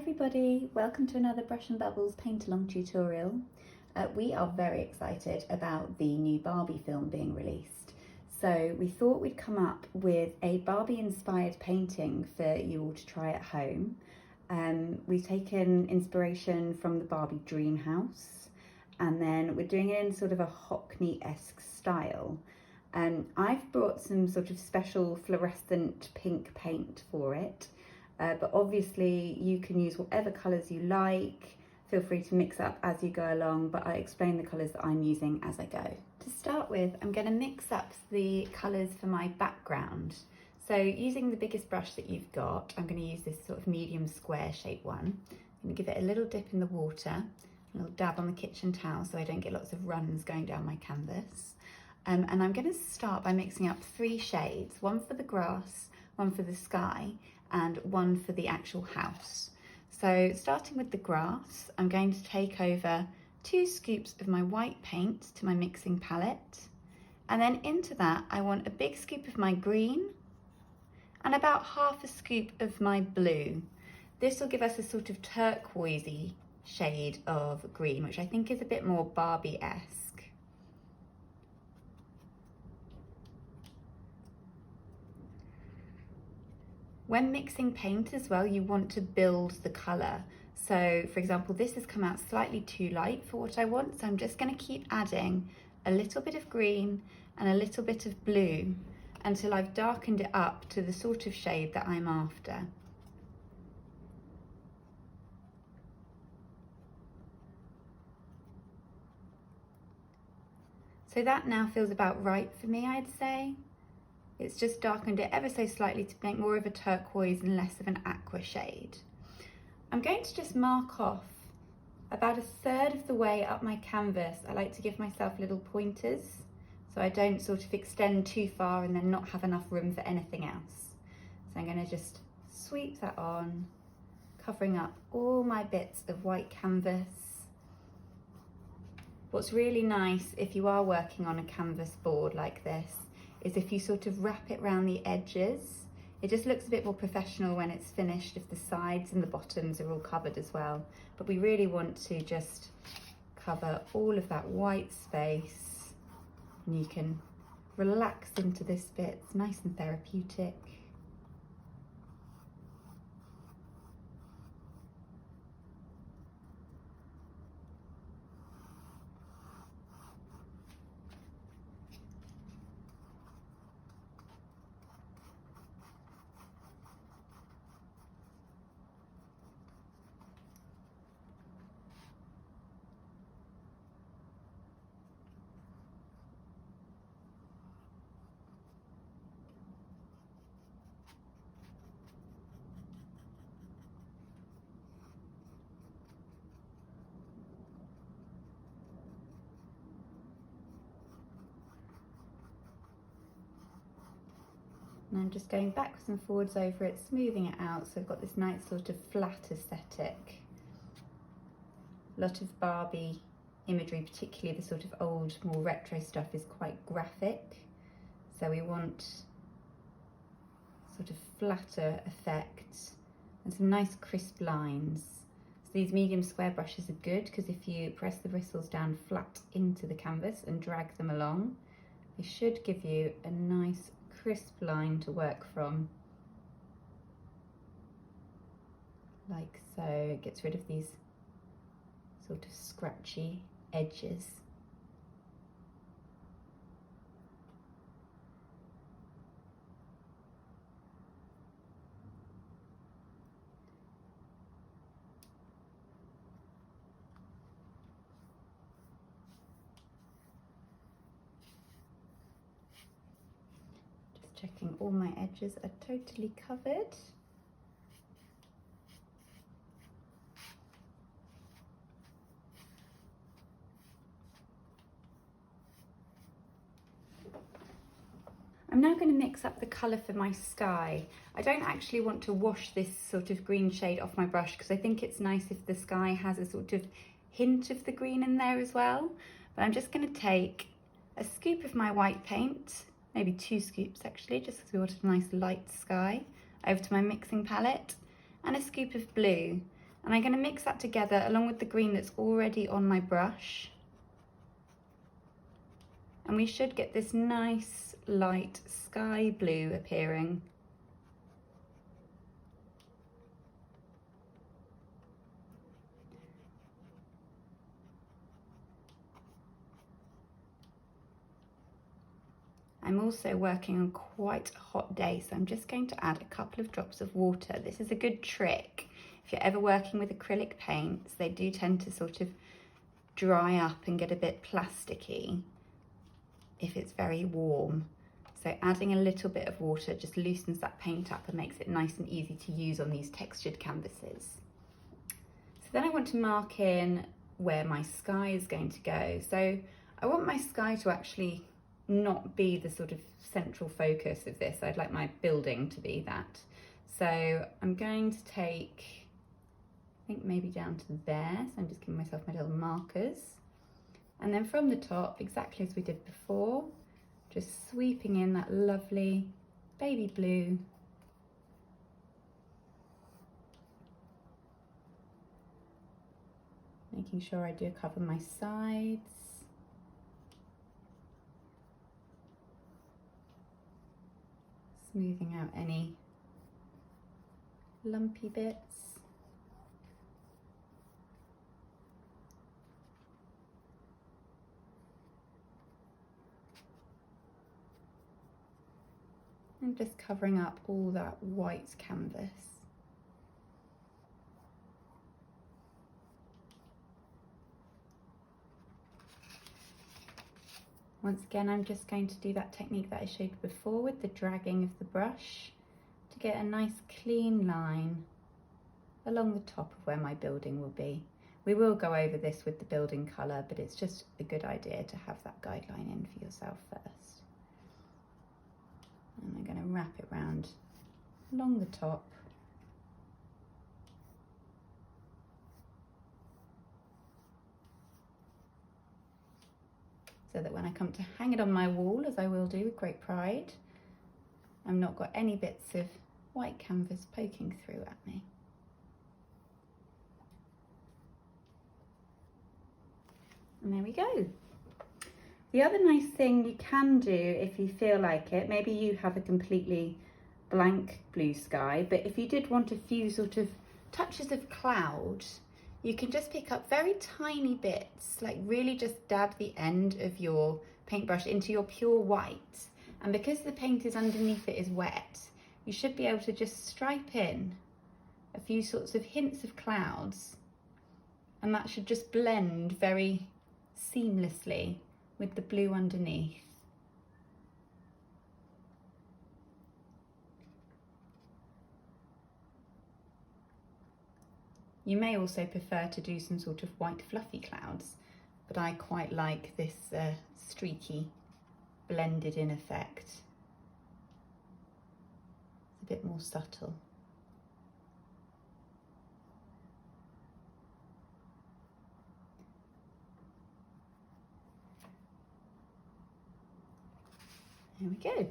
everybody, welcome to another Brush and Bubbles paint along tutorial. We are very excited about the new Barbie film being released. So we thought we'd come up with a Barbie inspired painting for you all to try at home. We've taken inspiration from the Barbie dream house, and then we're doing it in sort of a Hockney-esque style. I've brought some sort of special fluorescent pink paint for it. But obviously you can use whatever colours you like. Feel free to mix up as you go along, but I explain the colours that I'm using as I go. To start with, I'm going to mix up the colours for my background. So using the biggest brush that you've got, I'm going to use this sort of medium square shaped one. I'm going to give it a little dip in the water, a little dab on the kitchen towel so I don't get lots of runs going down my canvas. And I'm going to start by mixing up 3 shades, one for the grass, one for the sky, and one for the actual house. So starting with the grass, I'm going to take over 2 scoops of my white paint to my mixing palette, and then into that I want a big scoop of my green and about half a scoop of my blue. This will give us a sort of turquoisey shade of green, which I think is a bit more Barbie-esque. When mixing paint as well, you want to build the colour. So for example, this has come out slightly too light for what I want, so I'm just going to keep adding a little bit of green and a little bit of blue until I've darkened it up to the sort of shade that I'm after. So that now feels about right for me, I'd say. It's just darkened it ever so slightly to make more of a turquoise and less of an aqua shade. I'm going to just mark off about 1/3 of the way up my canvas. I like to give myself little pointers so I don't sort of extend too far and then not have enough room for anything else. So I'm going to just sweep that on, covering up all my bits of white canvas. What's really nice if you are working on a canvas board like this is if you sort of wrap it around the edges. It just looks a bit more professional when it's finished if the sides and the bottoms are all covered as well. But we really want to just cover all of that white space, and you can relax into this bit. It's nice and therapeutic. And I'm just going backwards and forwards over it, smoothing it out, so I've got this nice sort of flat aesthetic. A lot of Barbie imagery, particularly the sort of old, more retro stuff, is quite graphic. So we want sort of flatter effect and some nice crisp lines. So these medium square brushes are good because if you press the bristles down flat into the canvas and drag them along, they should give you a nice crisp line to work from, like so. It gets rid of these sort of scratchy edges. Checking all my edges are totally covered. I'm now going to mix up the colour for my sky. I don't actually want to wash this sort of green shade off my brush because I think it's nice if the sky has a sort of hint of the green in there as well. But I'm just going to take a scoop of my white paint, maybe 2 scoops actually, just because we want a nice light sky, over to my mixing palette, and a scoop of blue. And I'm going to mix that together along with the green that's already on my brush. And we should get this nice light sky blue appearing. I'm also working on quite a hot day, so I'm just going to add a couple of drops of water. This is a good trick. If you're ever working with acrylic paints, they do tend to sort of dry up and get a bit plasticky if it's very warm. So adding a little bit of water just loosens that paint up and makes it nice and easy to use on these textured canvases. So then I want to mark in where my sky is going to go. So I want my sky to actually not be the sort of central focus of this. I'd like my building to be that. So I'm going to take, I think maybe down to there. So I'm just giving myself my little markers. And then from the top, exactly as we did before, just sweeping in that lovely baby blue. Making sure I do cover my sides. Smoothing out any lumpy bits. And just covering up all that white canvas. Once again, I'm just going to do that technique that I showed before with the dragging of the brush to get a nice clean line along the top of where my building will be. We will go over this with the building colour, but it's just a good idea to have that guideline in for yourself first. And I'm going to wrap it round along the top. So that when I come to hang it on my wall, as I will do with great pride, I've not got any bits of white canvas poking through at me. And there we go. The other nice thing you can do if you feel like it, maybe you have a completely blank blue sky, but if you did want a few sort of touches of cloud, you can just pick up very tiny bits, like really just dab the end of your paintbrush into your pure white. And because the paint is underneath it is wet, you should be able to just stripe in a few sorts of hints of clouds, and that should just blend very seamlessly with the blue underneath. You may also prefer to do some sort of white fluffy clouds, but I quite like this streaky blended in effect. It's a bit more subtle. There we go.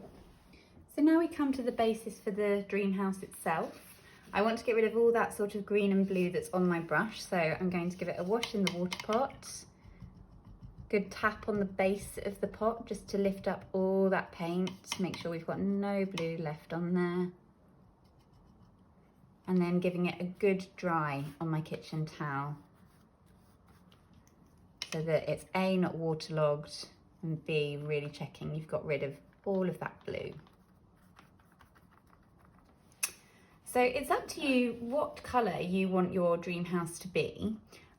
So now we come to the basis for the dream house itself. I want to get rid of all that sort of green and blue that's on my brush, so I'm going to give it a wash in the water pot. Good tap on the base of the pot just to lift up all that paint, make sure we've got no blue left on there. And then giving it a good dry on my kitchen towel so that it's A, not waterlogged, and B, really checking you've got rid of all of that blue. So it's up to you what colour you want your dream house to be.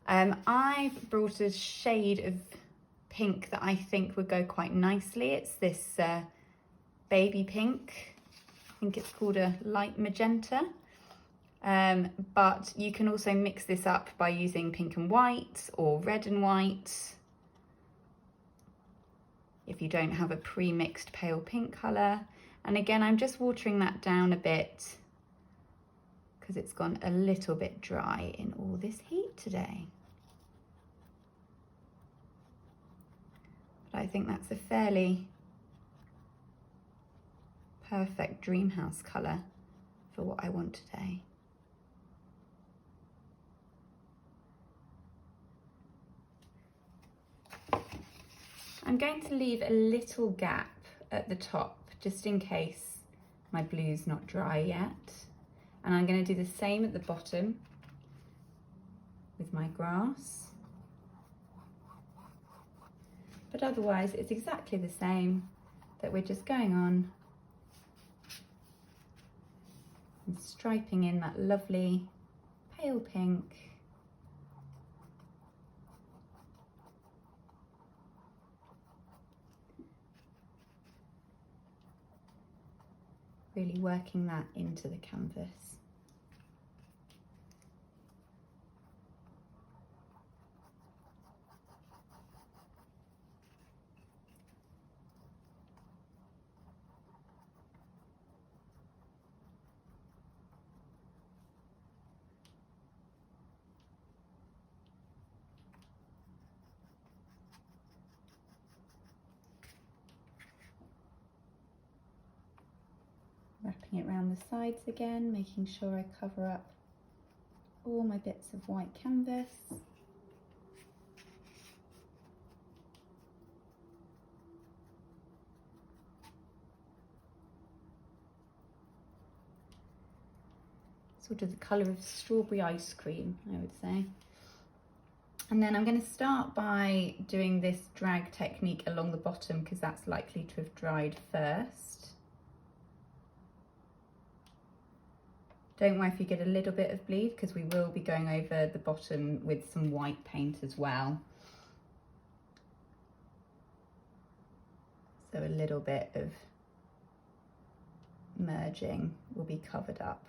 I've brought a shade of pink that I think would go quite nicely. It's this baby pink. I think it's called a light magenta. But you can also mix this up by using pink and white or red and white. If you don't have a pre-mixed pale pink colour. And again, I'm just watering that down a bit because it's gone a little bit dry in all this heat today. But I think that's a fairly perfect dream house colour for what I want today. I'm going to leave a little gap at the top just in case my blue's not dry yet. And I'm going to do the same at the bottom with my grass. But otherwise it's exactly the same, that we're just going on and striping in that lovely pale pink. Really working that into the canvas. Wrapping it around the sides again, making sure I cover up all my bits of white canvas. Sort of the colour of strawberry ice cream, I would say. And then I'm going to start by doing this drag technique along the bottom because that's likely to have dried first. Don't worry if you get a little bit of bleed because we will be going over the bottom with some white paint as well. So a little bit of merging will be covered up.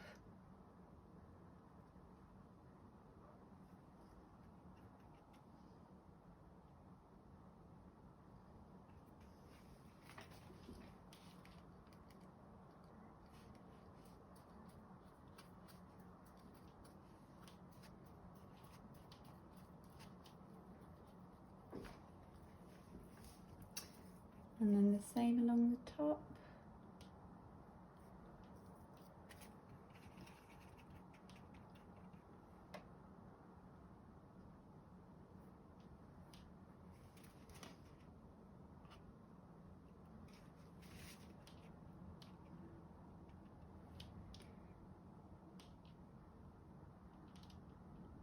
And then the same along the top.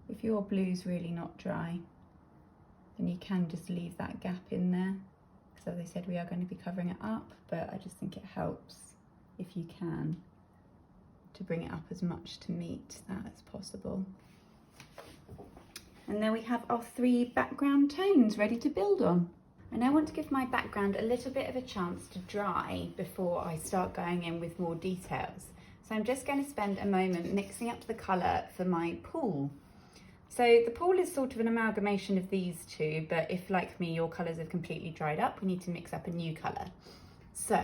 If your blue's really not dry, then you can just leave that gap in there. Because as I said, we are going to be covering it up, but I just think it helps, if you can, to bring it up as much to meet that as possible. And then we have our 3 background tones ready to build on. And I want to give my background a little bit of a chance to dry before I start going in with more details. So I'm just going to spend a moment mixing up the colour for my pool. So the pool is sort of an amalgamation of these two, but if, like me, your colours have completely dried up, we need to mix up a new colour. So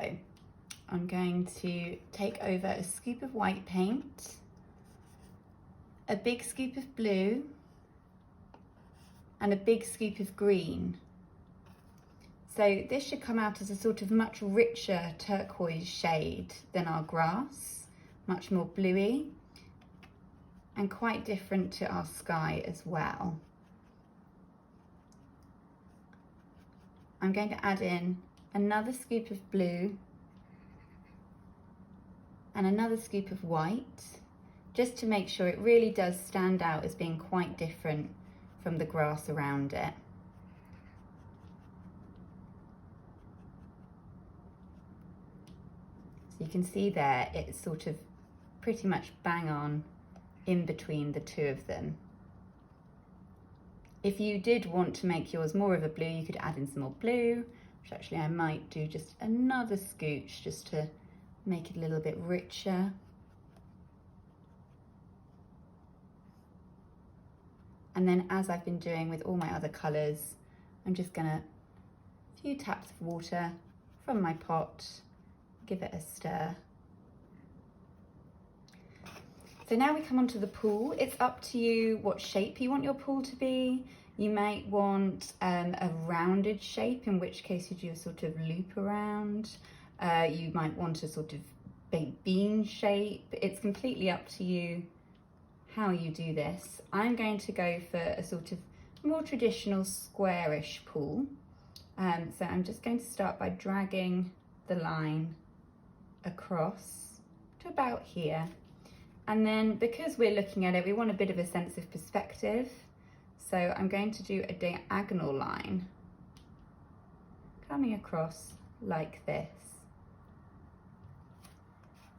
I'm going to take over a scoop of white paint, a big scoop of blue, and a big scoop of green. So this should come out as a sort of much richer turquoise shade than our grass, much more bluey, and quite different to our sky as well. I'm going to add in another scoop of blue and another scoop of white, just to make sure it really does stand out as being quite different from the grass around it. So you can see there, it's sort of pretty much bang on in between the two of them. If you did want to make yours more of a blue, you could add in some more blue, which actually I might do just another scooch just to make it a little bit richer. And then, as I've been doing with all my other colours, I'm just gonna, a few taps of water from my pot, give it a stir. So now we come onto the pool. It's up to you what shape you want your pool to be. You might want a rounded shape, in which case you do a sort of loop around. You might want a sort of baked bean shape. It's completely up to you how you do this. I'm going to go for a sort of more traditional squarish pool. So I'm just going to start by dragging the line across to about here. And then because we're looking at it, we want a bit of a sense of perspective. So I'm going to do a diagonal line coming across like this.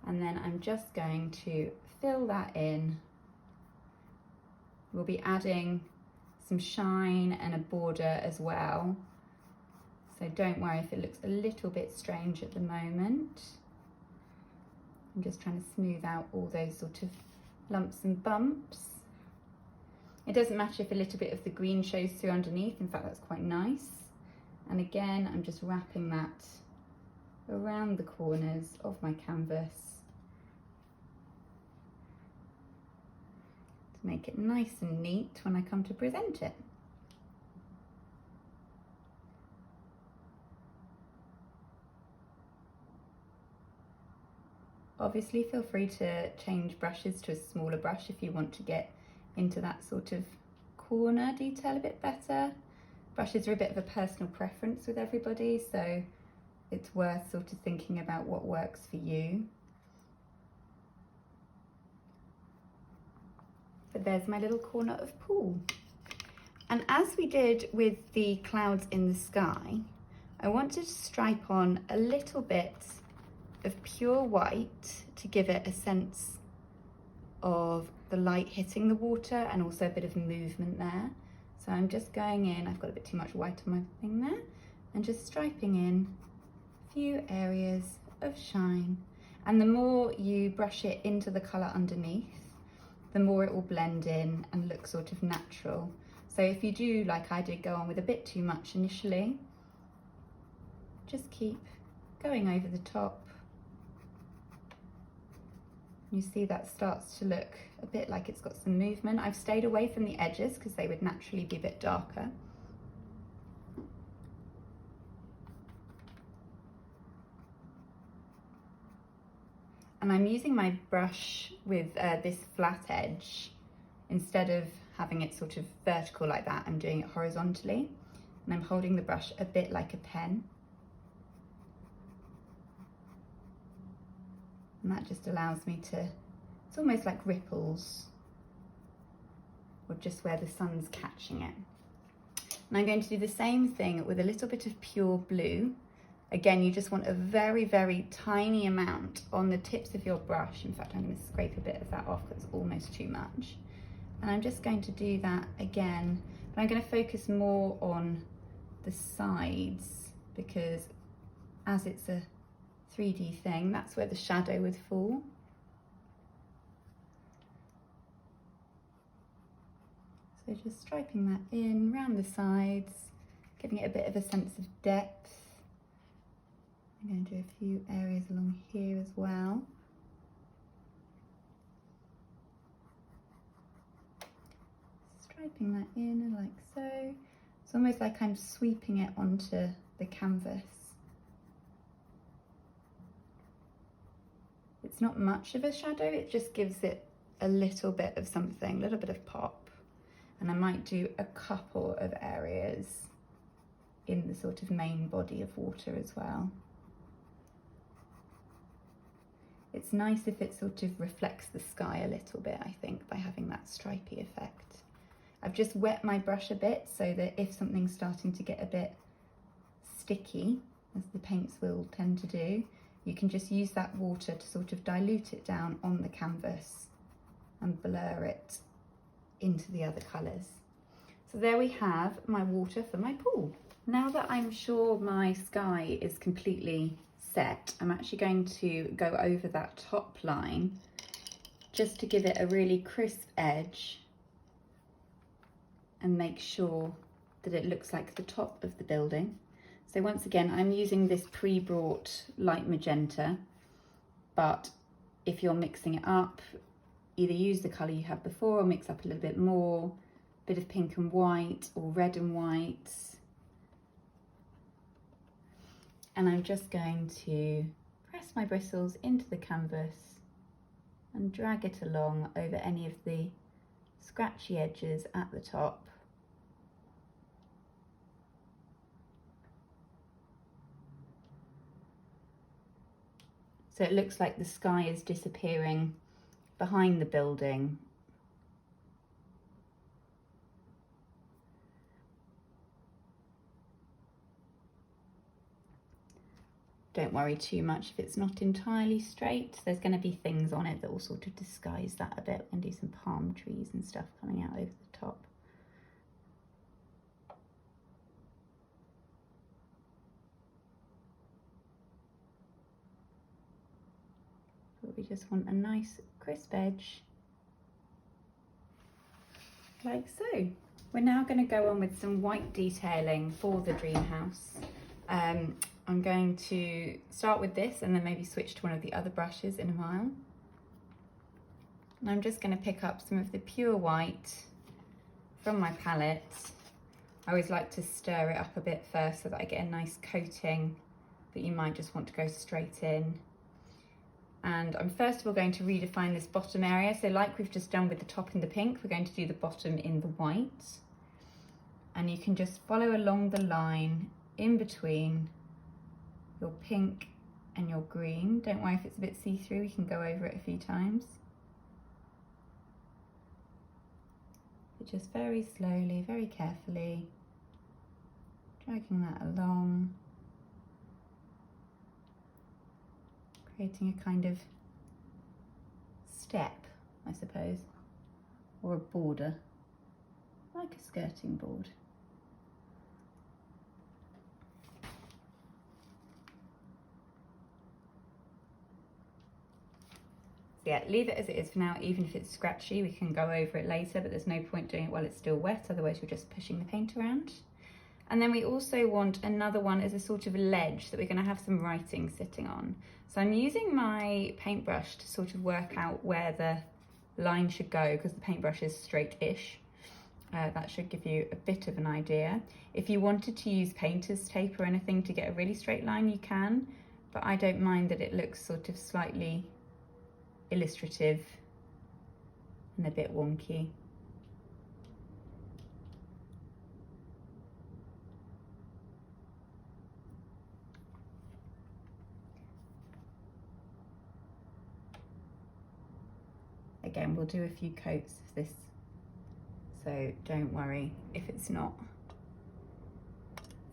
And then I'm just going to fill that in. We'll be adding some shine and a border as well. So don't worry if it looks a little bit strange at the moment. I'm just trying to smooth out all those sort of lumps and bumps. It doesn't matter if a little bit of the green shows through underneath. In fact, that's quite nice. And again, I'm just wrapping that around the corners of my canvas to make it nice and neat when I come to present it. Obviously, feel free to change brushes to a smaller brush if you want to get into that sort of corner detail a bit better. Brushes are a bit of a personal preference with everybody, so it's worth sort of thinking about what works for you. But there's my little corner of pool. And as we did with the clouds in the sky, I wanted to stripe on a little bit of pure white to give it a sense of the light hitting the water and also a bit of movement there. So I'm just going in, I've got a bit too much white on my thing there, and just striping in a few areas of shine. And the more you brush it into the colour underneath, the more it will blend in and look sort of natural. So if you do, like I did, go on with a bit too much initially, just keep going over the top. You see that starts to look a bit like it's got some movement. I've stayed away from the edges because they would naturally be a bit darker. And I'm using my brush with this flat edge. Instead of having it sort of vertical like that, I'm doing it horizontally. And I'm holding the brush a bit like a pen. And that just allows me to, it's almost like ripples, or just where the sun's catching it. And I'm going to do the same thing with a little bit of pure blue. Again, you just want a very, very tiny amount on the tips of your brush. In fact, I'm going to scrape a bit of that off because it's almost too much. And I'm just going to do that again, but I'm going to focus more on the sides because as it's a 3D thing, that's where the shadow would fall. So just striping that in around the sides, giving it a bit of a sense of depth. I'm going to do a few areas along here as well. Striping that in like so. It's almost like I'm sweeping it onto the canvas. It's not much of a shadow, it just gives it a little bit of something, a little bit of pop. And I might do a couple of areas in the sort of main body of water as well. It's nice if it sort of reflects the sky a little bit, I think, by having that stripy effect. I've just wet my brush a bit so that if something's starting to get a bit sticky, as the paints will tend to do, you can just use that water to sort of dilute it down on the canvas and blur it into the other colours. So there we have my water for my pool. Now that I'm sure my sky is completely set, I'm actually going to go over that top line just to give it a really crisp edge and make sure that it looks like the top of the building. So once again, I'm using this pre-brought light magenta, but if you're mixing it up, either use the colour you had before or mix up a little bit more, a bit of pink and white or red and white. And I'm just going to press my bristles into the canvas and drag it along over any of the scratchy edges at the top. So it looks like the sky is disappearing behind the building. Don't worry too much if it's not entirely straight. There's going to be things on it that will sort of disguise that a bit, and do some palm trees and stuff coming out over the top. But we just want a nice crisp edge, like so. We're now going to go on with some white detailing for the dream house. I'm going to start with this and then maybe switch to one of the other brushes in a while. And I'm just going to pick up some of the pure white from my palette. I always like to stir it up a bit first so that I get a nice coating, but you might just want to go straight in. And I'm first of all going to redefine this bottom area. So like we've just done with the top in the pink, we're going to do the bottom in the white. And you can just follow along the line in between your pink and your green. Don't worry if it's a bit see-through, you can go over it a few times. But just very slowly, very carefully, dragging that along, creating a kind of step, I suppose, or a border, like a skirting board. Yeah, leave it as it is for now. Even if it's scratchy, we can go over it later, but there's no point doing it while it's still wet, otherwise you're just pushing the paint around. And then we also want another one as a sort of a ledge that we're going to have some writing sitting on. So I'm using my paintbrush to sort of work out where the line should go, because the paintbrush is straight-ish. That should give you a bit of an idea. If you wanted to use painter's tape or anything to get a really straight line, you can, but I don't mind that it looks sort of slightly illustrative and a bit wonky. Again, we'll do a few coats of this, so don't worry if it's not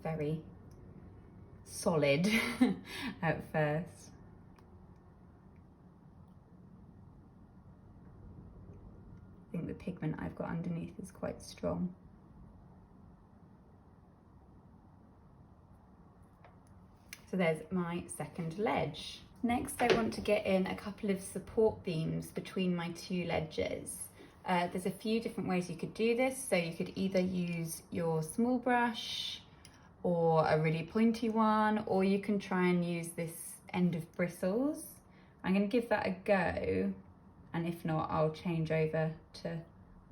very solid at first. I think the pigment I've got underneath is quite strong. So there's my second ledge. Next, I want to get in a couple of support beams between my two ledges. There's a few different ways you could do this. So you could either use your small brush or a really pointy one, or you can try and use this end of bristles. I'm going to give that a go. And if not, I'll change over to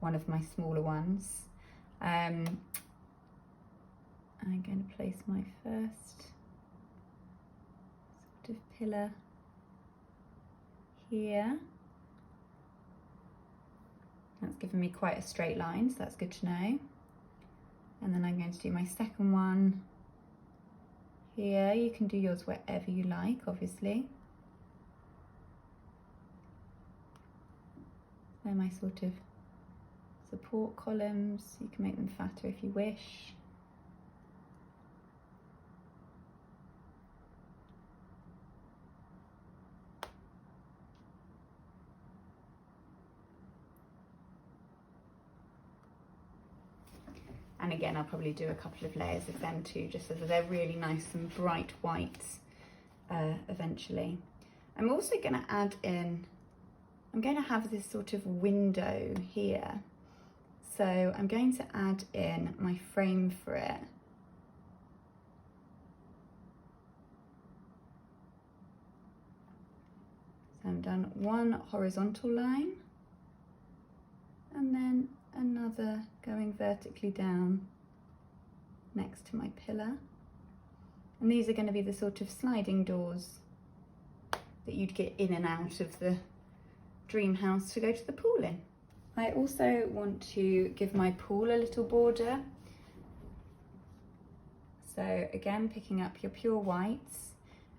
one of my smaller ones. I'm going to place my first sort of pillar here. That's given me quite a straight line, so that's good to know. And then I'm going to do my second one here. You can do yours wherever you like, obviously. They're my sort of support columns. You can make them fatter if you wish. And again, I'll probably do a couple of layers of them too, just so that they're really nice and bright whites eventually. I'm also going to add in, I'm going to have this sort of window here. So I'm going to add in my frame for it. So I've done one horizontal line and then another going vertically down next to my pillar. And these are going to be the sort of sliding doors that you'd get in and out of the dream house to go to the pool in. I also want to give my pool a little border. So again, picking up your pure whites,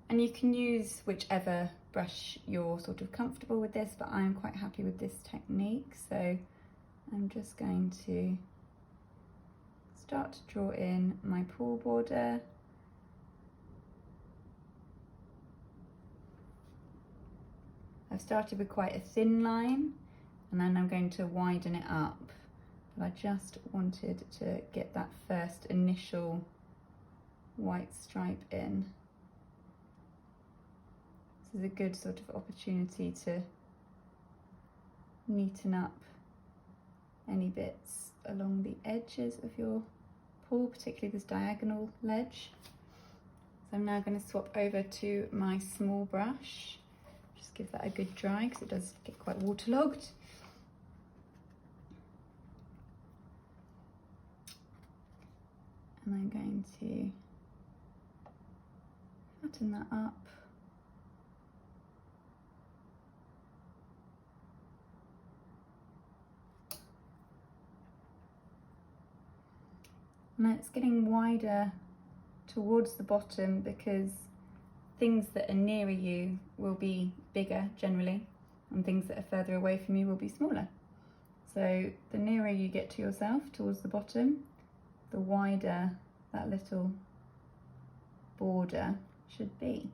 and you can use whichever brush you're sort of comfortable with this, but I'm quite happy with this technique. So I'm just going to start to draw in my paw border. I've started with quite a thin line and then I'm going to widen it up. But I just wanted to get that first initial white stripe in. This is a good sort of opportunity to neaten up any bits along the edges of your paw, particularly this diagonal ledge. So I'm now going to swap over to my small brush. Just give that a good dry because it does get quite waterlogged. And I'm going to flatten that up. Now it's getting wider towards the bottom because things that are nearer you will be bigger generally and things that are further away from you will be smaller. So the nearer you get to yourself towards the bottom, the wider that little border should be.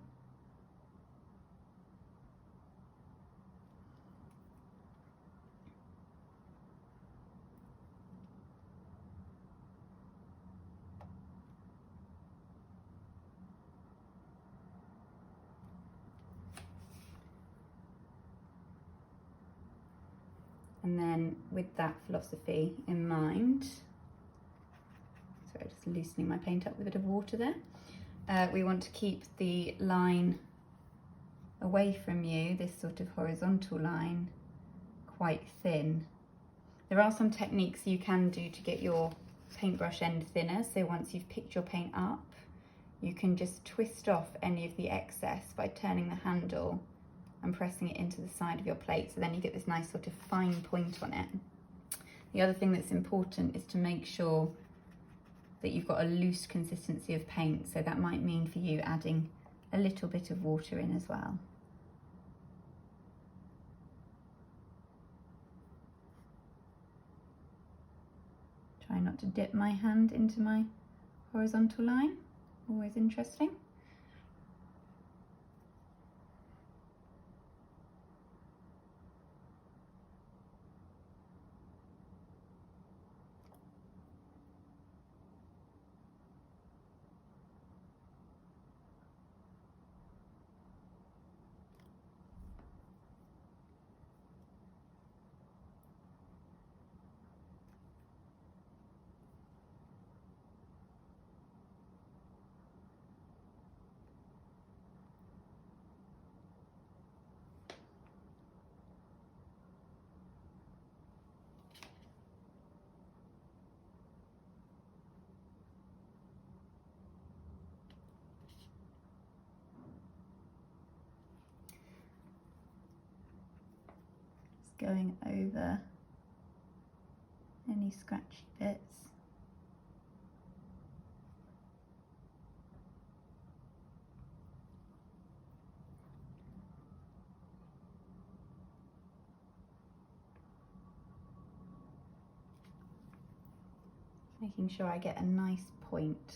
And then with that philosophy in mind, sorry, just loosening my paint up with a bit of water there. We want to keep the line away from you, this sort of horizontal line, quite thin. There are some techniques you can do to get your paintbrush end thinner. So once you've picked your paint up, you can just twist off any of the excess by turning the handle and pressing it into the side of your plate, so then you get this nice sort of fine point on it. The other thing that's important is to make sure that you've got a loose consistency of paint, so that might mean for you adding a little bit of water in as well. Try not to dip my hand into my horizontal line, always interesting. Going over any scratchy bits. Making sure I get a nice point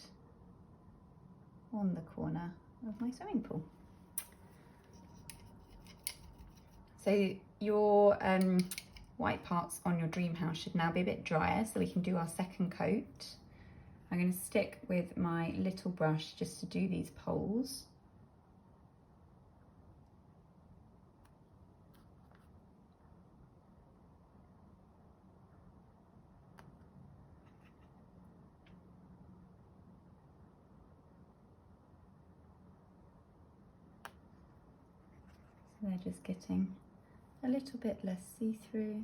on the corner of my swimming pool. So your white parts on your dream house should now be a bit drier, so we can do our second coat. I'm going to stick with my little brush just to do these poles. So they're just getting a little bit less see-through.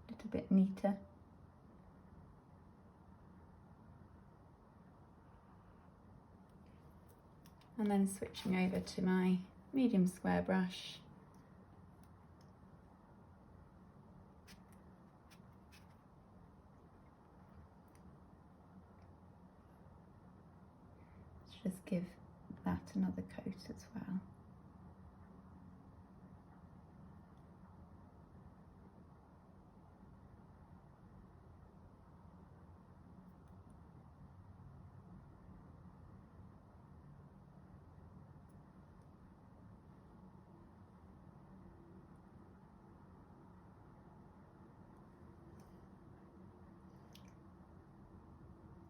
A little bit neater. And then switching over to my medium square brush. just give that another coat as well.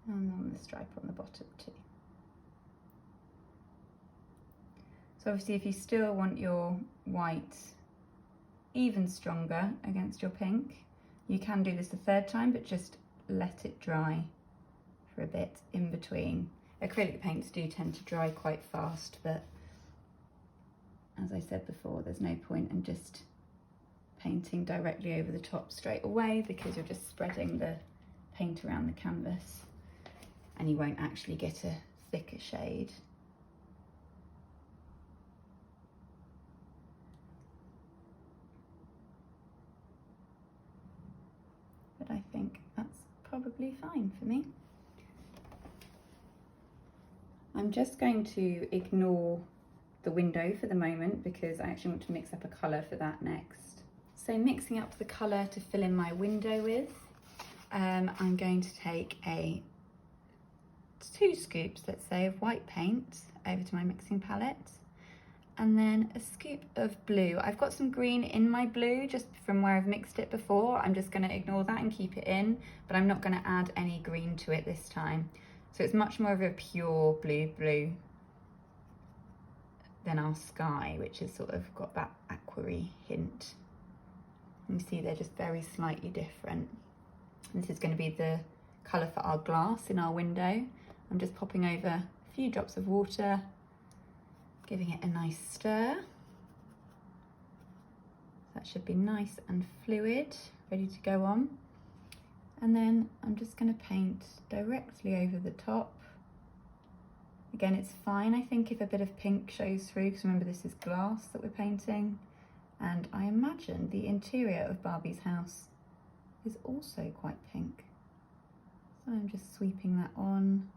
And on the stripe on the bottom too. So obviously if you still want your white even stronger against your pink, you can do this a third time, but just let it dry for a bit in between. Acrylic paints do tend to dry quite fast, but as I said before, there's no point in just painting directly over the top straight away, because you're just spreading the paint around the canvas and you won't actually get a thicker shade. But I think that's probably fine for me. I'm just going to ignore the window for the moment because I actually want to mix up a colour for that next. So mixing up the colour to fill in my window with, I'm going to take 2 scoops, let's say, of white paint over to my mixing palette, and then a scoop of blue. I've got some green in my blue just from where I've mixed it before. I'm just going to ignore that and keep it in, but I'm not going to add any green to it this time. So it's much more of a pure blue than our sky, which has sort of got that aquary hint. You see they're just very slightly different. This is going to be the colour for our glass in our window. I'm just popping over a few drops of water, giving it a nice stir. That should be nice and fluid, ready to go on. And then I'm just going to paint directly over the top. Again, it's fine, I think, if a bit of pink shows through, because remember this is glass that we're painting. And I imagine the interior of Barbie's house is also quite pink. So I'm just sweeping that on.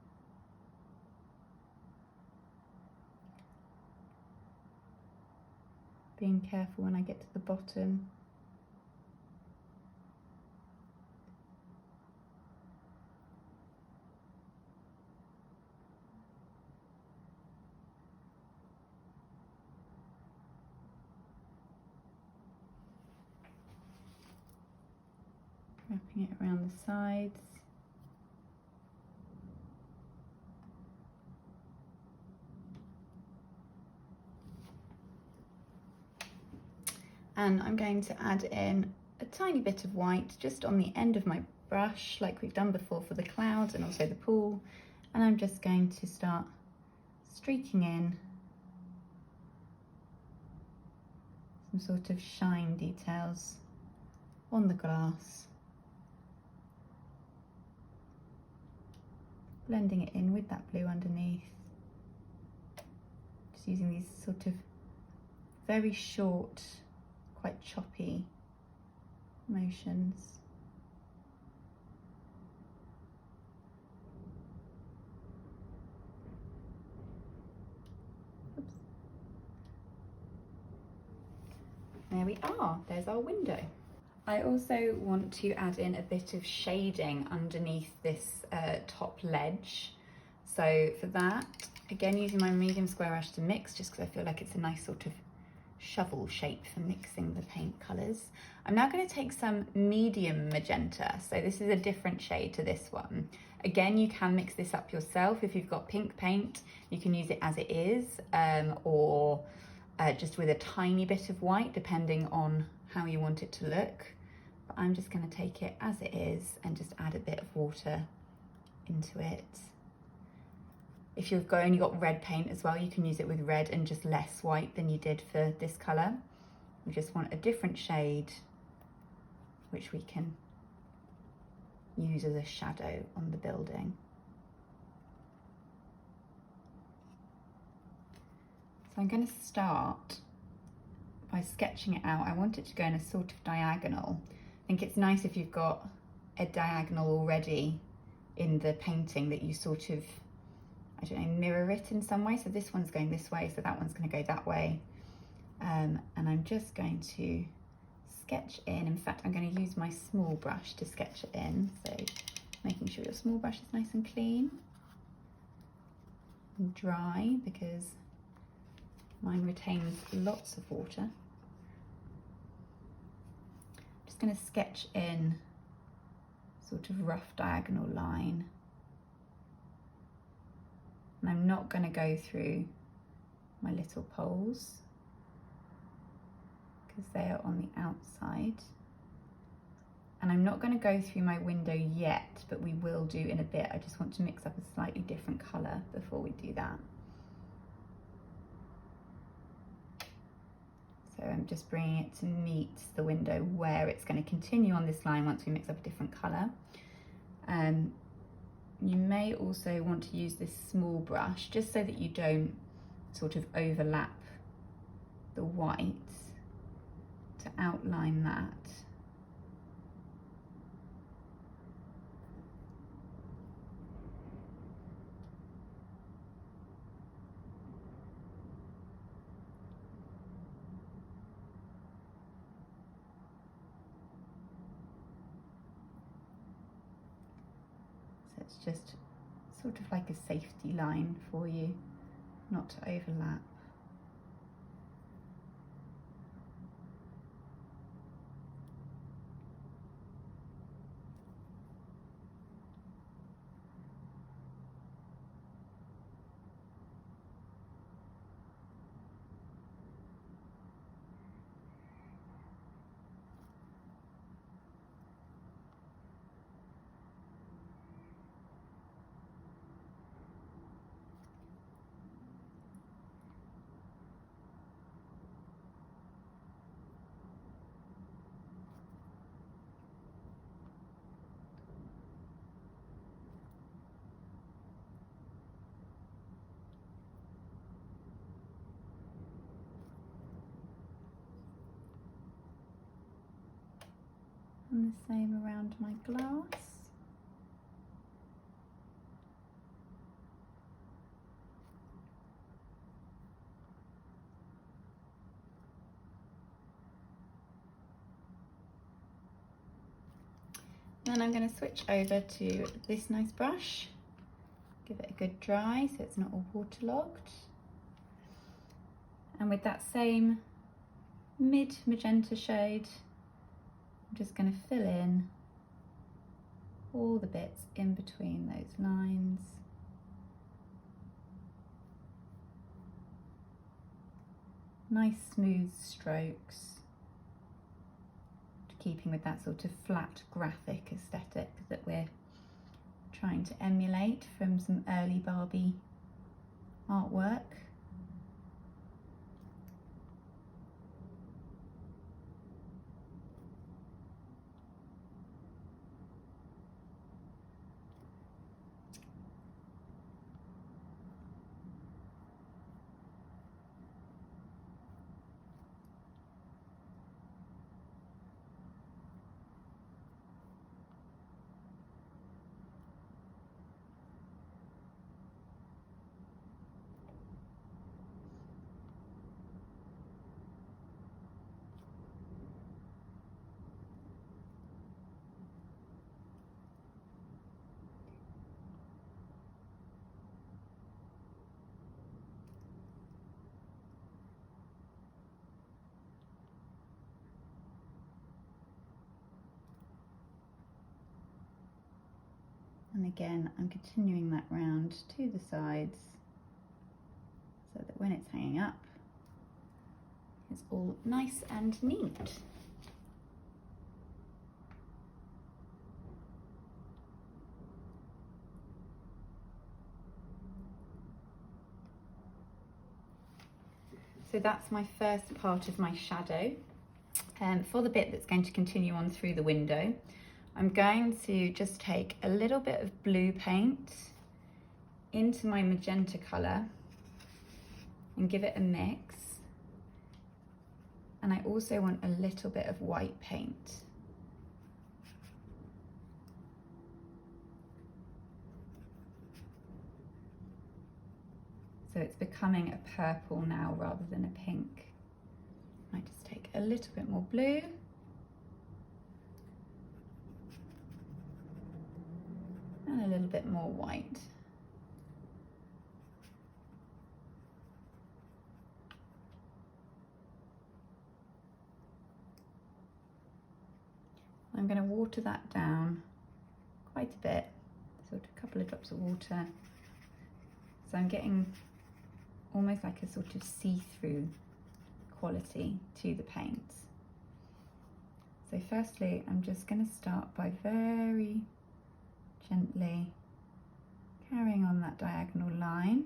Being careful when I get to the bottom. Wrapping it around the sides. And I'm going to add in a tiny bit of white just on the end of my brush, like we've done before for the clouds and also the pool. And I'm just going to start streaking in some sort of shine details on the glass. Blending it in with that blue underneath. Just using these sort of very short, quite choppy motions. Oops. There we are, there's our window. I also want to add in a bit of shading underneath this top ledge. So for that, again using my medium square brush to mix, just because I feel like it's a nice sort of shovel shape for mixing the paint colours. I'm now going to take some medium magenta, so this is a different shade to this one. Again, you can mix this up yourself. If you've got pink paint, you can use it as it is, or just with a tiny bit of white, depending on how you want it to look. But I'm just going to take it as it is and just add a bit of water into it. If you've only got red paint as well, you can use it with red and just less white than you did for this colour. We just want a different shade, which we can use as a shadow on the building. So I'm going to start by sketching it out. I want it to go in a sort of diagonal. I think it's nice if you've got a diagonal already in the painting that you sort of I don't know, mirror it in some way. So this one's going this way, so that one's going to go that way. And I'm just going to sketch in. In fact, I'm going to use my small brush to sketch it in. So making sure your small brush is nice and clean and dry, because mine retains lots of water. Just going to sketch in sort of rough diagonal line. And I'm not going to go through my little poles because they are on the outside. And I'm not going to go through my window yet, but we will do in a bit. I just want to mix up a slightly different colour before we do that. So I'm just bringing it to meet the window where it's going to continue on this line once we mix up a different colour. You may also want to use this small brush just so that you don't sort of overlap the white, to outline that. So it's just sort of like a safety line for you, not to overlap. And the same around my glass. Then I'm going to switch over to this nice brush, give it a good dry so it's not all waterlogged. And with that same mid magenta shade, I'm just going to fill in all the bits in between those lines. Nice smooth strokes, keeping with that sort of flat graphic aesthetic that we're trying to emulate from some early Barbie artwork. And again, I'm continuing that round to the sides so that when it's hanging up, it's all nice and neat. So that's my first part of my shadow. For the bit that's going to continue on through the window, I'm going to just take a little bit of blue paint into my magenta colour and give it a mix. And I also want a little bit of white paint. So it's becoming a purple now rather than a pink. I just take a little bit more blue. And a little bit more white. I'm going to water that down quite a bit, sort of a couple of drops of water. So I'm getting almost like a sort of see-through quality to the paint. So firstly, I'm just going to start by very gently carrying on that diagonal line.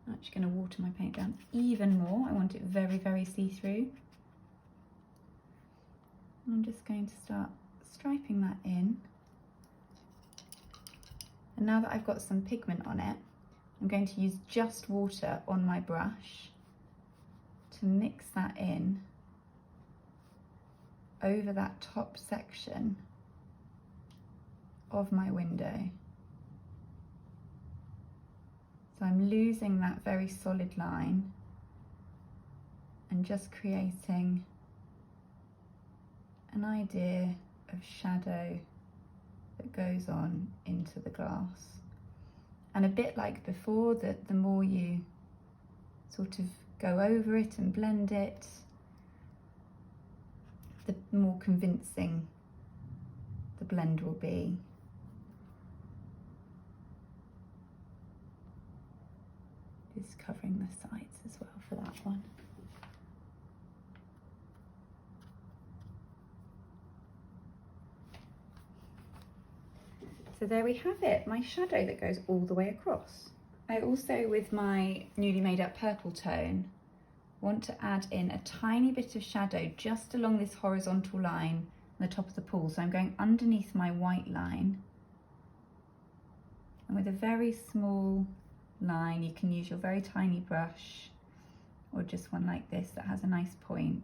I'm actually going to water my paint down even more. I want it very, very see-through. I'm just going to start striping that in. And now that I've got some pigment on it, I'm going to use just water on my brush to mix that in over that top section of my window. So I'm losing that very solid line and just creating an idea of shadow that goes on into the glass. And a bit like before, that the more you sort of go over it and blend it, the more convincing the blend will be. Just covering the sides as well for that one. So there we have it, my shadow that goes all the way across. I also, with my newly made up purple tone, want to add in a tiny bit of shadow just along this horizontal line on the top of the pool. So I'm going underneath my white line, and with a very small line, you can use your very tiny brush or just one like this that has a nice point.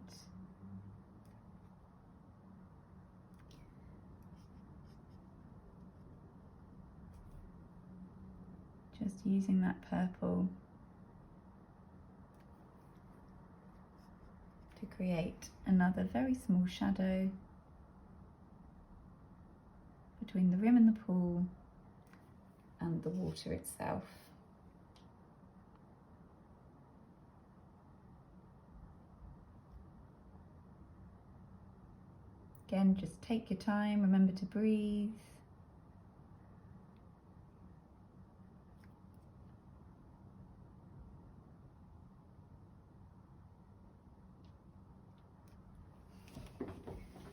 Just using that purple to create another very small shadow between the rim and the pool and the water itself. Again, just take your time, remember to breathe.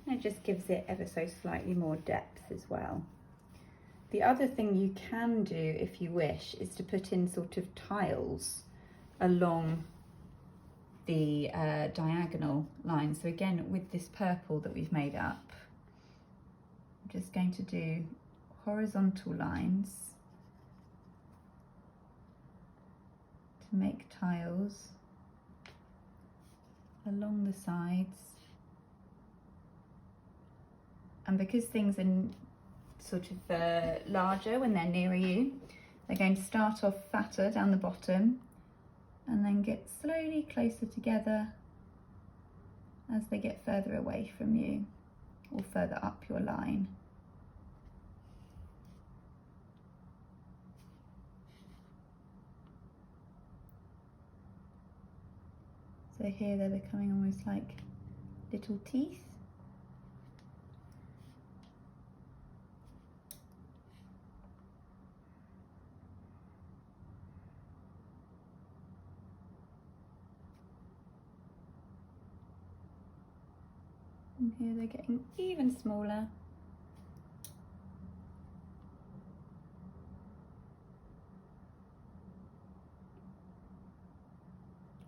And it just gives it ever so slightly more depth as well. The other thing you can do, if you wish, is to put in sort of tiles along the diagonal line. So again, with this purple that we've made up, I'm just going to do horizontal lines to make tiles along the sides. And because things are sort of larger when they're nearer you, they're going to start off fatter down the bottom and then get slowly closer together as they get further away from you or further up your line. So here they're becoming almost like little teeth. And here they're getting even smaller.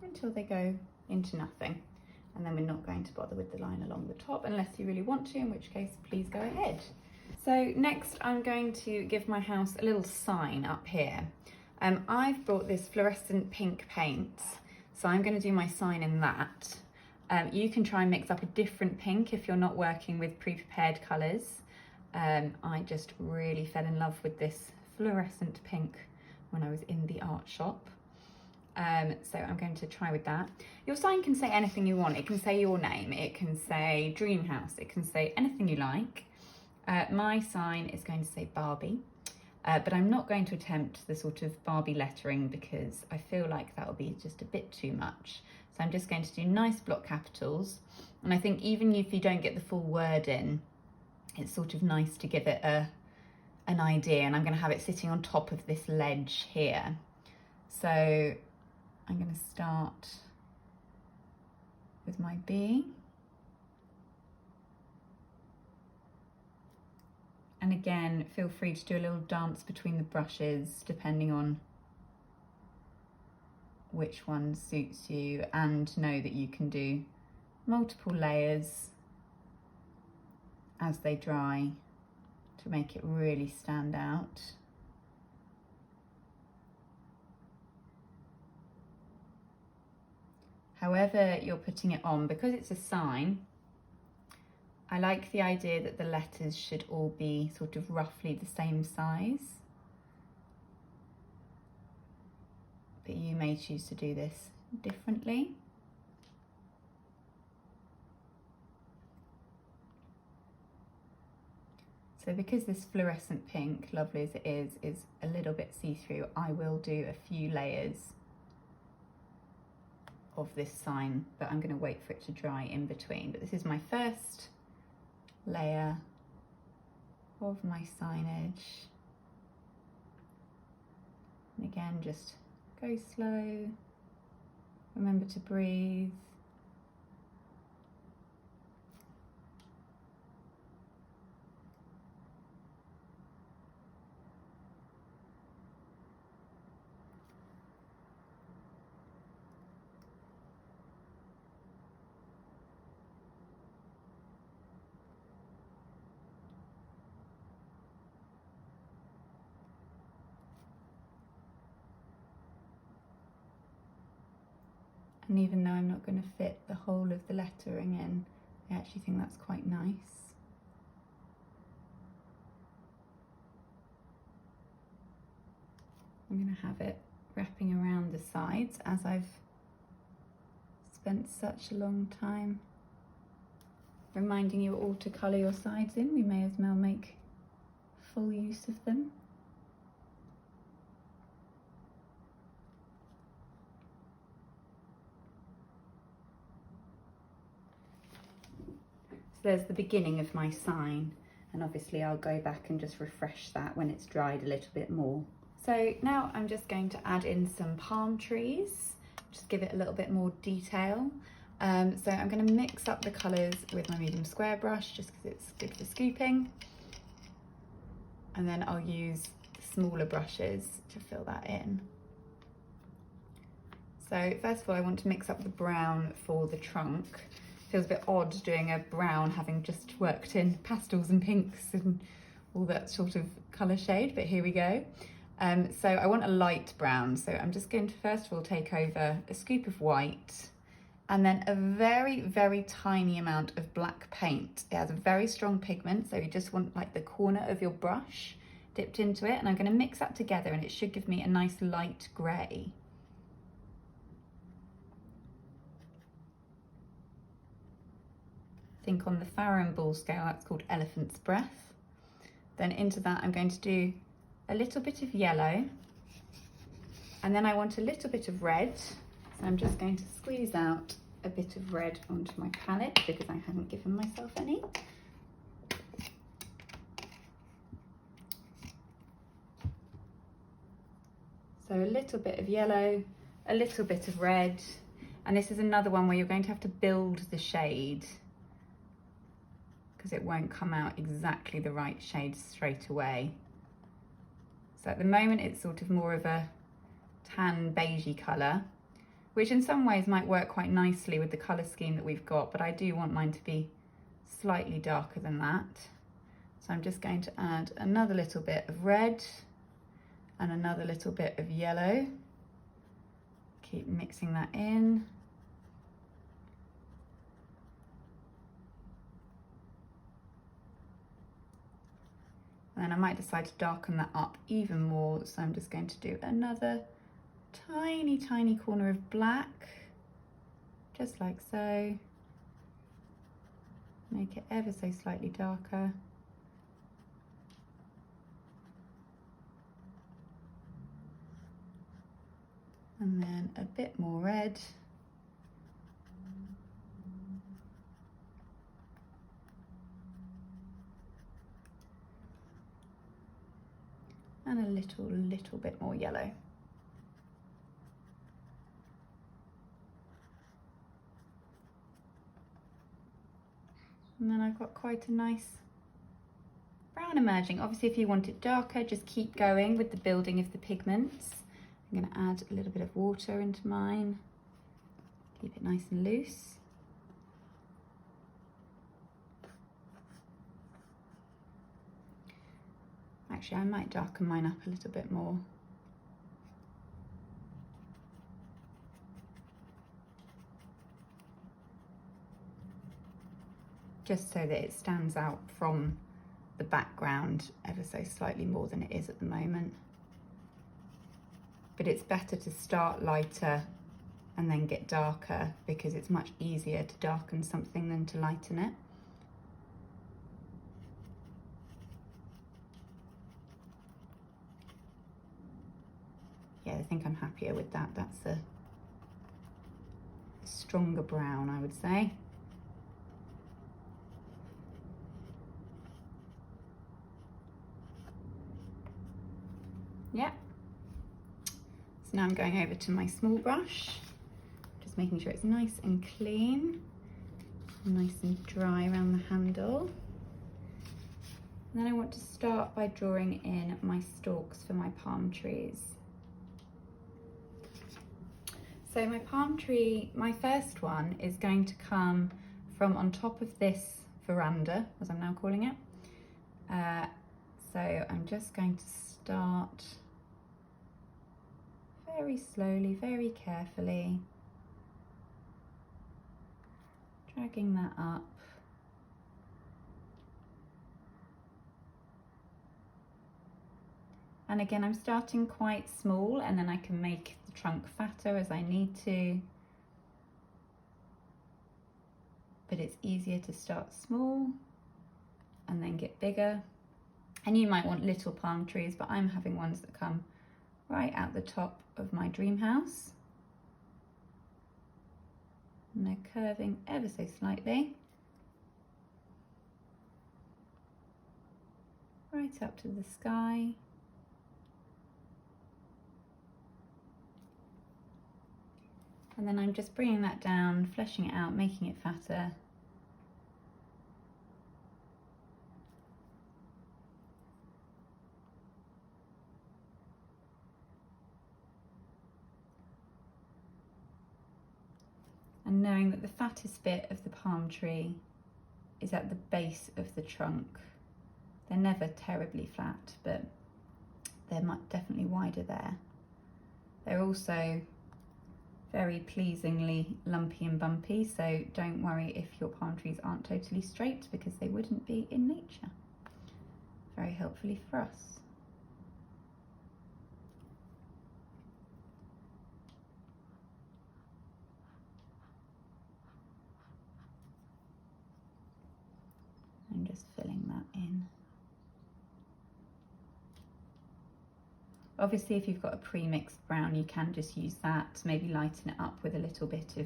Until they go into nothing. And then we're not going to bother with the line along the top unless you really want to, in which case please go ahead. So next I'm going to give my house a little sign up here. I've brought this fluorescent pink paint, so I'm going to do my sign in that. You can try and mix up a different pink if you're not working with pre-prepared colours. I just really fell in love with this fluorescent pink when I was in the art shop. So I'm going to try with that. Your sign can say anything you want. It can say your name, it can say dream house, it can say anything you like. My sign is going to say Barbie, but I'm not going to attempt the sort of Barbie lettering because I feel like that will be just a bit too much. So I'm just going to do nice block capitals. And I think even if you don't get the full word in, it's sort of nice to give it an idea. And I'm going to have it sitting on top of this ledge here. So I'm going to start with my B. And again, feel free to do a little dance between the brushes depending on which one suits you, and know that you can do multiple layers as they dry to make it really stand out. However you're putting it on, because it's a sign, I like the idea that the letters should all be sort of roughly the same size. But you may choose to do this differently. So because this fluorescent pink, lovely as it is a little bit see-through, I will do a few layers of this sign, but I'm going to wait for it to dry in between. But this is my first layer of my signage. And again, just go slow, remember to breathe. And even though I'm not going to fit the whole of the lettering in, I actually think that's quite nice. I'm going to have it wrapping around the sides, as I've spent such a long time reminding you all to colour your sides in. We may as well make full use of them. So there's the beginning of my sign, and obviously I'll go back and just refresh that when it's dried a little bit more. So now I'm just going to add in some palm trees, just give it a little bit more detail. So I'm going to mix up the colours with my medium square brush just because it's good for scooping. And then I'll use smaller brushes to fill that in. So first of all, I want to mix up the brown for the trunk. Feels a bit odd doing a brown having just worked in pastels and pinks and all that sort of colour shade, but here we go. So I want a light brown, so I'm just going to first of all take over a scoop of white and then a very, very tiny amount of black paint. It has a very strong pigment, so you just want like the corner of your brush dipped into it, and I'm going to mix that together and it should give me a nice light grey. Think on the Farrow & Ball scale, that's called elephant's breath. Then into that I'm going to do a little bit of yellow, and then I want a little bit of red, so I'm just going to squeeze out a bit of red onto my palette because I hadn't given myself any. So a little bit of yellow, a little bit of red, and this is another one where you're going to have to build the shade because it won't come out exactly the right shade straight away. So at the moment it's sort of more of a tan beigey colour, which in some ways might work quite nicely with the colour scheme that we've got, but I do want mine to be slightly darker than that. So I'm just going to add another little bit of red and another little bit of yellow. Keep mixing that in. And then I might decide to darken that up even more. So I'm just going to do another tiny, tiny corner of black, just like so. Make it ever so slightly darker. And then a bit more red. And a little bit more yellow. And then I've got quite a nice brown emerging. Obviously, if you want it darker, just keep going with the building of the pigments. I'm going to add a little bit of water into mine. Keep it nice and loose. Actually, I might darken mine up a little bit more. Just so that it stands out from the background ever so slightly more than it is at the moment. But it's better to start lighter and then get darker, because it's much easier to darken something than to lighten it. Yeah, I think I'm happier with that. That's a stronger brown, I would say. Yeah. So now I'm going over to my small brush, just making sure it's nice and clean, nice and dry around the handle. And then I want to start by drawing in my stalks for my palm trees. So my palm tree, my first one, is going to come from on top of this veranda, as I'm now calling it. So I'm just going to start very slowly, very carefully, dragging that up. And again, I'm starting quite small, and then I can make the trunk fatter as I need to. But it's easier to start small and then get bigger. And you might want little palm trees, but I'm having ones that come right out the top of my dream house. And they're curving ever so slightly. Right up to the sky. And then I'm just bringing that down, fleshing it out, making it fatter. And knowing that the fattest bit of the palm tree is at the base of the trunk. They're never terribly flat, but they're definitely wider there. They're also very pleasingly lumpy and bumpy, so don't worry if your palm trees aren't totally straight, because they wouldn't be in nature. Very helpfully for us. I'm just filling that in. Obviously, if you've got a pre-mixed brown, you can just use that to maybe lighten it up with a little bit of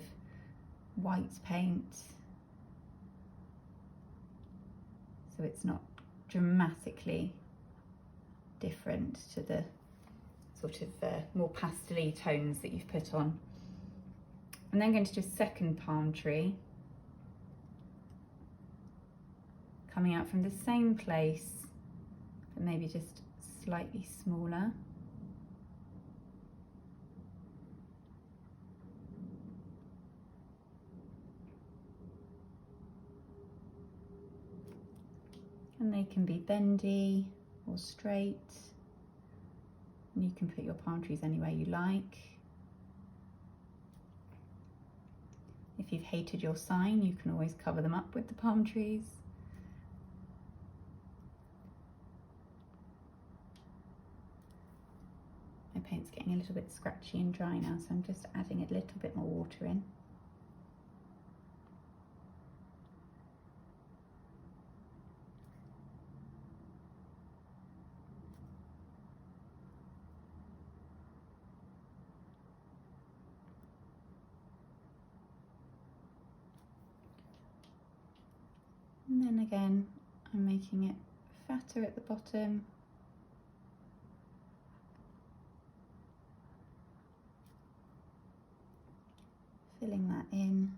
white paint, so it's not dramatically different to the sort of more pastel-y tones that you've put on. And then going to just second palm tree, coming out from the same place, but maybe just slightly smaller. And they can be bendy or straight. And you can put your palm trees anywhere you like. If you've hated your sign, you can always cover them up with the palm trees. paint's getting a little bit scratchy and dry now, so I'm just adding a little bit more water in. And then again, I'm making it fatter at the bottom. Filling that in.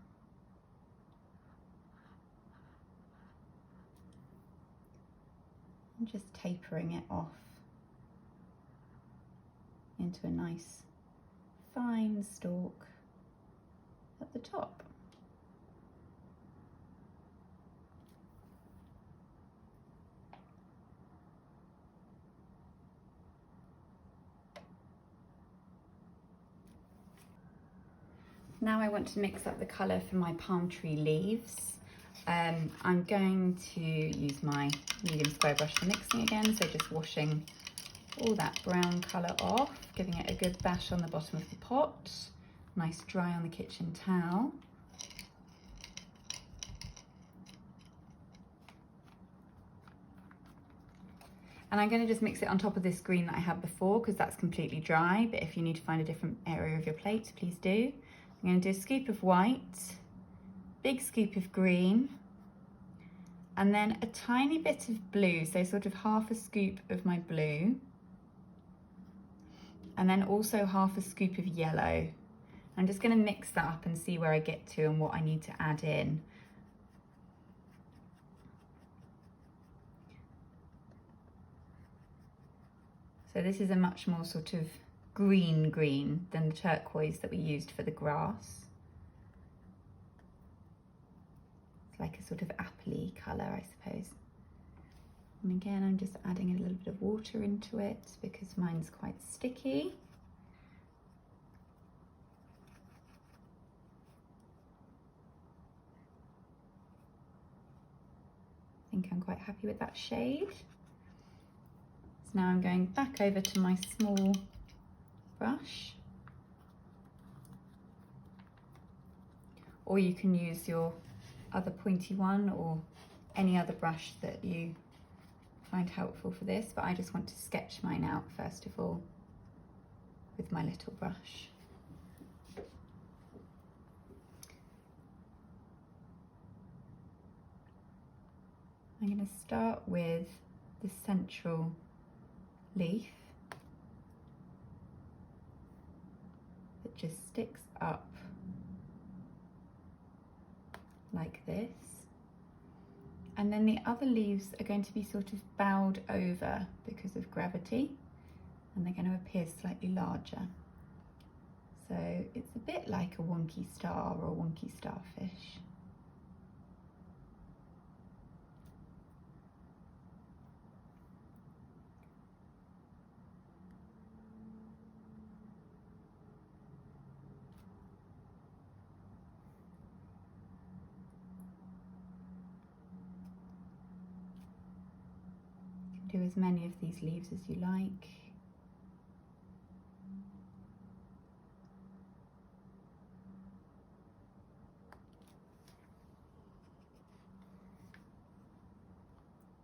And just tapering it off into a nice fine stalk at the top. Now I want to mix up the colour for my palm tree leaves. I'm going to use my medium square brush for mixing again, so just washing all that brown colour off, giving it a good bash on the bottom of the pot. Nice dry on the kitchen towel. And I'm going to just mix it on top of this green that I had before because that's completely dry, but if you need to find a different area of your plate, please do. I'm going to do a scoop of white, big scoop of green, and then a tiny bit of blue, so sort of half a scoop of my blue, and then also half a scoop of yellow. I'm just going to mix that up and see where I get to and what I need to add in. So this is a much more sort of green than the turquoise that we used for the grass. It's like a sort of appley colour, I suppose. And again, I'm just adding a little bit of water into it because mine's quite sticky. I think I'm quite happy with that shade. So now I'm going back over to my small brush, or you can use your other pointy one or any other brush that you find helpful for this, but I just want to sketch mine out first of all with my little brush. I'm going to start with the central leaf that just sticks up like this, and then the other leaves are going to be sort of bowed over because of gravity, and they're going to appear slightly larger. So it's a bit like a wonky star or a wonky starfish. Do as many of these leaves as you like.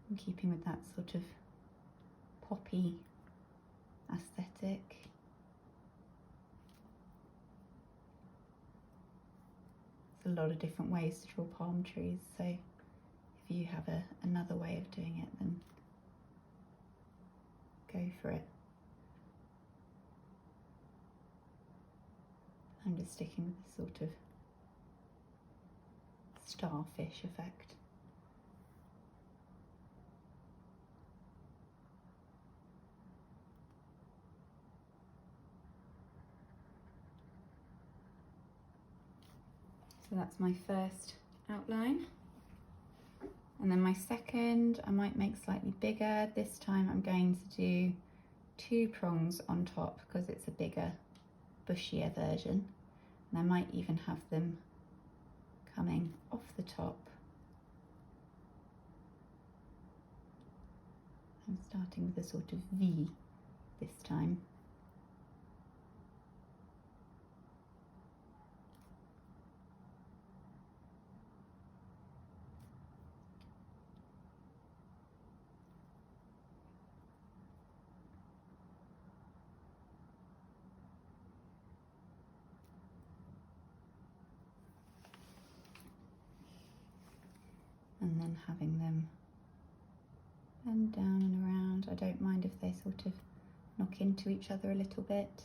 And keeping with that sort of poppy aesthetic. There's a lot of different ways to draw palm trees, so if you have another way of doing it, then go for it. I'm just sticking with the sort of starfish effect. So that's my first outline. And then my second, I might make slightly bigger. This time I'm going to do 2 prongs on top because it's a bigger, bushier version. And I might even have them coming off the top. I'm starting with a sort of V this time. and then having them bend down and around. I don't mind if they sort of knock into each other a little bit.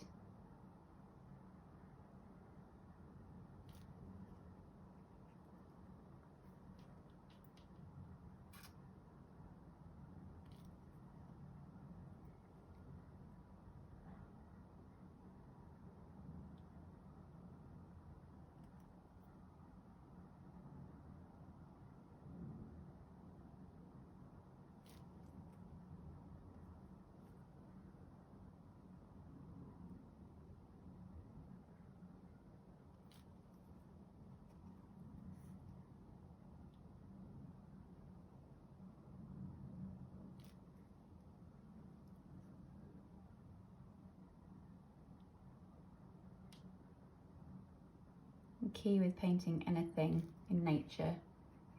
The key with painting anything in nature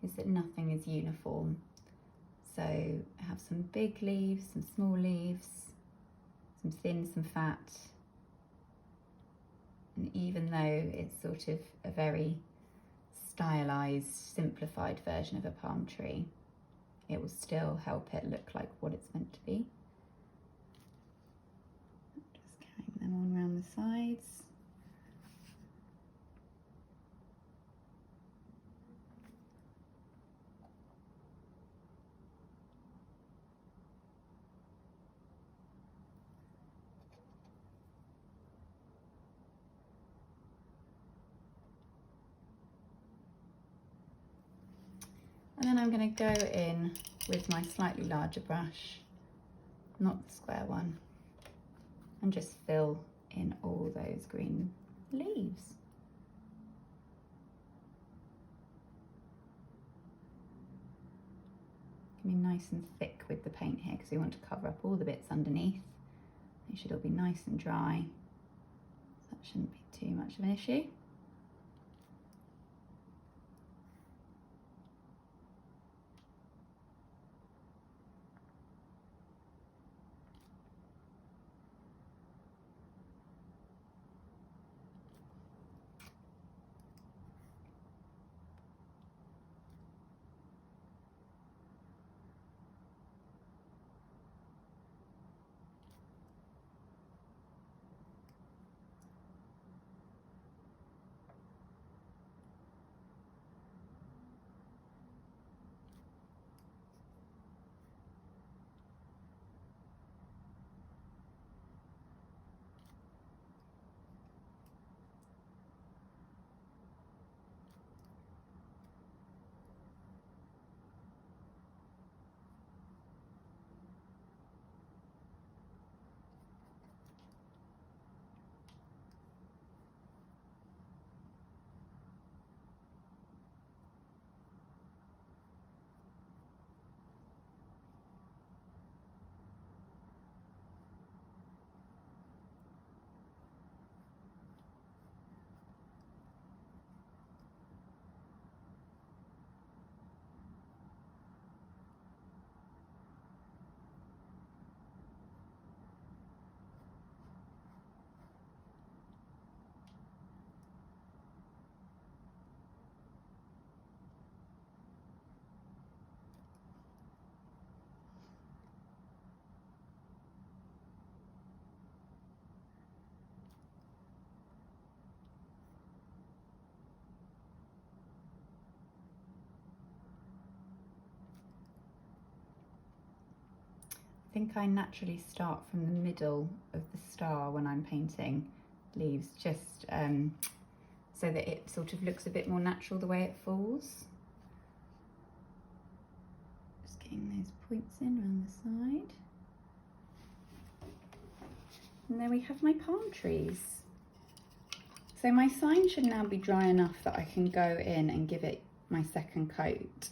is that nothing is uniform. So have some big leaves, some small leaves, some thin, some fat. And even though it's sort of a very stylized, simplified version of a palm tree, it will still help it look like what it's meant to be. Just carrying them on around the sides. And then I'm going to go in with my slightly larger brush, not the square one, and just fill in all those green leaves. Be nice and thick with the paint here because we want to cover up all the bits underneath. They should all be nice and dry. That shouldn't be too much of an issue. I think I naturally start from the middle of the star when I'm painting leaves, just so that it sort of looks a bit more natural the way it falls. Just getting those points in around the side. And there we have my palm trees. So my sign should now be dry enough that I can go in and give it my second coat.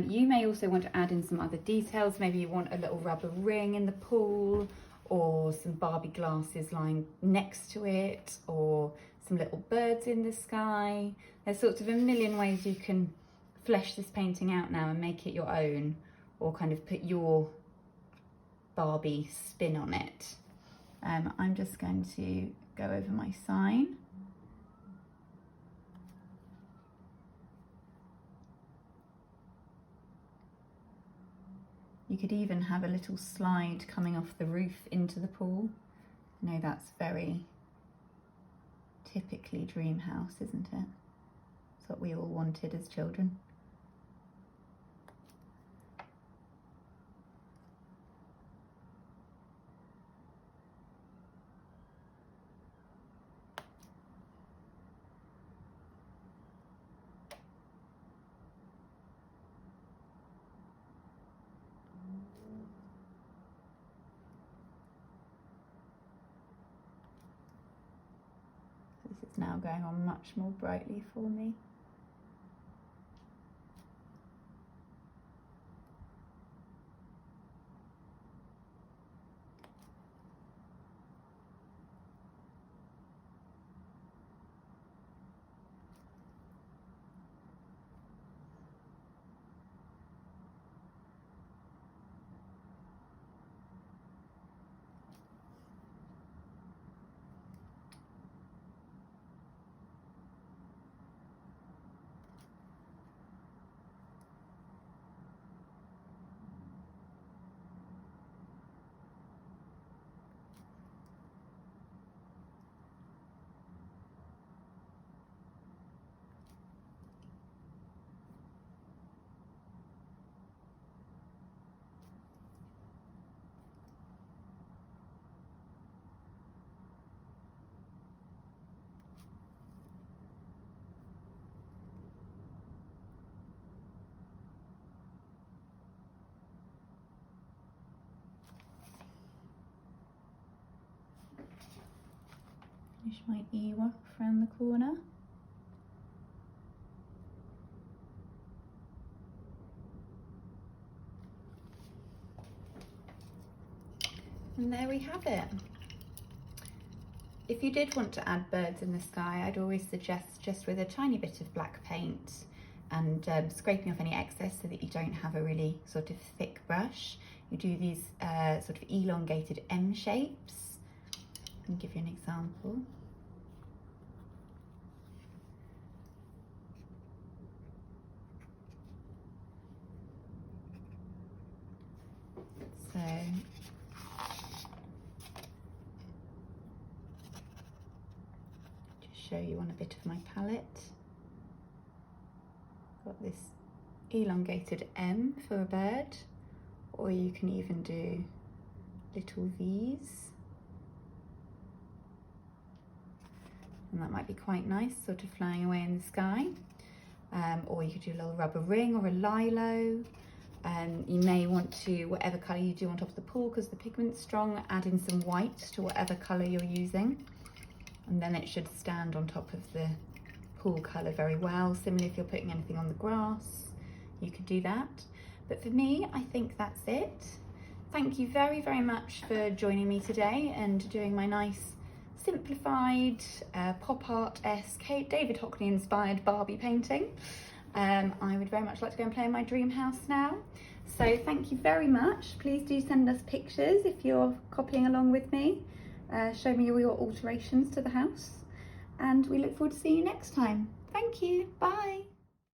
You may also want to add in some other details. Maybe you want a little rubber ring in the pool, or some Barbie glasses lying next to it, or some little birds in the sky. There's sorts of a million ways you can flesh this painting out now and make it your own, or kind of put your Barbie spin on it. I'm just going to go over my sign. You could even have a little slide coming off the roof into the pool. I know that's very typically dream house, isn't it? It's what we all wanted as children. This is now going on much more brightly for me. Finish my earwax around the corner. And there we have it. If you did want to add birds in the sky, I'd always suggest just with a tiny bit of black paint and scraping off any excess so that you don't have a really sort of thick brush. You do these sort of elongated M shapes. I'll give you an example. So just show you on a bit of my palette. Got this elongated M for a bird, or you can even do little V's. And that might be quite nice, sort of flying away in the sky. Or you could do a little rubber ring or a lilo. You may want to, whatever colour you do on top of the pool, because the pigment's strong, add in some white to whatever colour you're using. And then it should stand on top of the pool colour very well. Similarly, if you're putting anything on the grass, you could do that. But for me, I think that's it. Thank you very, very much for joining me today and doing my nice simplified pop art-esque David Hockney inspired Barbie painting. I would very much like to go and play in my dream house now. So thank you very much. Please do send us pictures if you're copying along with me. Show me all your alterations to the house. And we look forward to seeing you next time. Thank you. Bye.